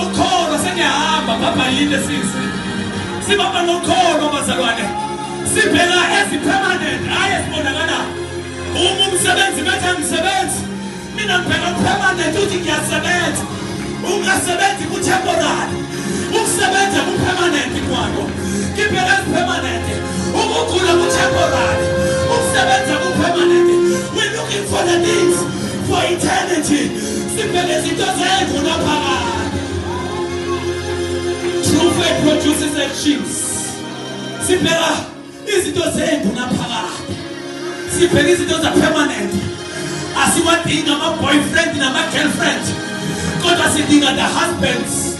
nokholo sengiyahamba ngabhalile sisi. Sibamba nokholo bazalwane. Sibheka ezi-permanent hayi esibonakala. Uma umsebenzi bethe ngisebenzi. Mina ngibheka permanent uthi ngiyasebenza. Ungasebenzi ku-temporary. Ukusebenza ku-permanent kwakho. Ngibheka ezi-permanent. Ukugula ku-temporary. Ukusebenza ku-permanent. We're looking for the things for eternity. Sibheke izinto zethu naphakade. True faith produces actions. Sibheka izinto zethu naphakade. Sibheka izinto za-permanent. Asiwadinga ama-boyfriend nama-girlfriend. Kodwa sidinga the husbands.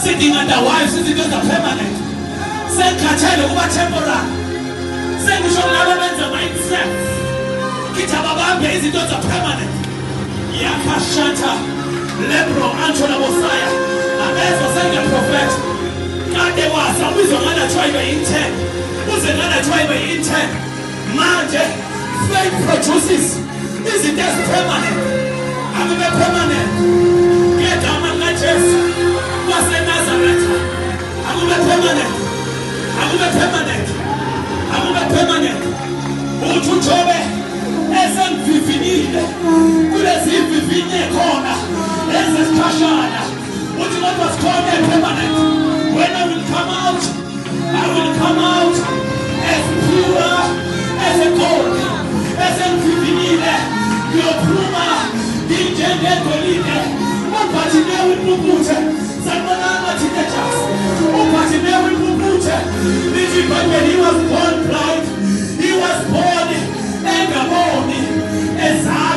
Sidinga the wives. Izinto za-permanent. Sengikhathele kuba temporary. Sengisho labo benza mindset. Kithi ababambe izinto za-permanent. Yakashata lebro ancho labosaya. Abezwa sengiyaprophet. Kade wasa ubizwa ngana tribe in-10. Uze ngana tribe in-10. Manje faith produces izinto ezi-permanent. Akube permanent. Ngegama likaJesu waseNazaretha. Akube permanent. Akube permanent. Akube permanent. Uthi uJobe esengivivinile kulezi ivivinye khona ezesikhashana. Uthi kodwa sikhona permanent. When I will come out, I will come out as pure as a gold. Esengivivinile ngiyophuma njengegolide. Uphathileyo impuputhe sanibonanga teenagers. Uphathileyo impuputhe lithi when he was born blind, he was born engaboni ezalwa